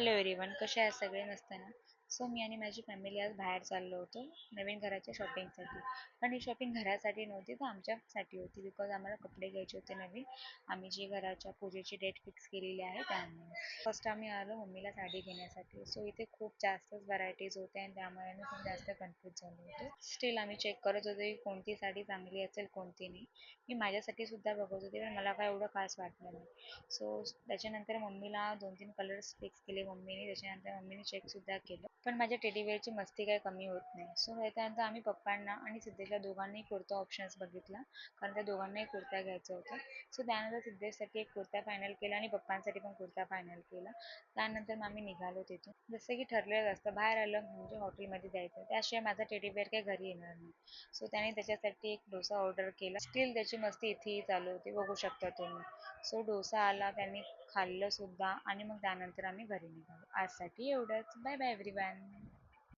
Hello everyone, कसे आहेत सगळे? नसताना सो मी आणि माझी फॅमिली आज बाहेर चाललो होतो नवीन घराच्या शॉपिंगसाठी. पण ही शॉपिंग घरासाठी नव्हती तर आमच्यासाठी होती, बिकॉज आम्हाला कपडे घ्यायचे होते नवीन. आम्ही जी घराच्या पूजेची डेट फिक्स केलेली आहे त्यामुळे फर्स्ट आम्ही आलो मम्मीला साडी घेण्यासाठी. सो इथे खूप जास्तच व्हरायटीज होते आणि त्यामुळे आम्ही खूप जास्त कन्फ्यूज झालो होतो. स्टील आम्ही चेक करत होतो की कोणती साडी चांगली असेल कोणती नाही. मी माझ्यासाठी सुद्धा बघत होते पण मला काय एवढं खास वाटलं नाही. सो त्याच्यानंतर मम्मीला 2-3 कलर्स फिक्स केले मम्मीने. त्याच्यानंतर मम्मीने चेकसुद्धा केलं. पण माझ्या टेडीवेअरची मस्ती काही कमी होत नाही. सो त्याच्यानंतर आम्ही पप्पांना आणि सिद्धेशला दोघांनाही कुर्ता ऑप्शन्स बघितला, कारण त्या दोघांनाही कुर्ता घ्यायचा होता. सो त्यानंतर सिद्धेशसाठी एक कुर्ता फायनल केला आणि पप्पांसाठी पण कुर्ता फायनल केला. त्यानंतर मग आम्ही निघालो तिथून. जसं की ठरलेलं असतं, बाहेर आलं म्हणजे हॉटेलमध्ये जायचं, त्याशिवाय माझा टेडीवेअर काही घरी येणार नाही. सो त्याने त्याच्यासाठी एक डोसा ऑर्डर केला. स्टील त्याची मस्ती इथेही चालू होती, बघू शकता तुम्ही. सो डोसा आला, त्यांनी खाल्लं सुद्धा आणि मग त्यानंतर आम्ही घरी निघालो. आजसाठी एवढंच. Bye bye everyone.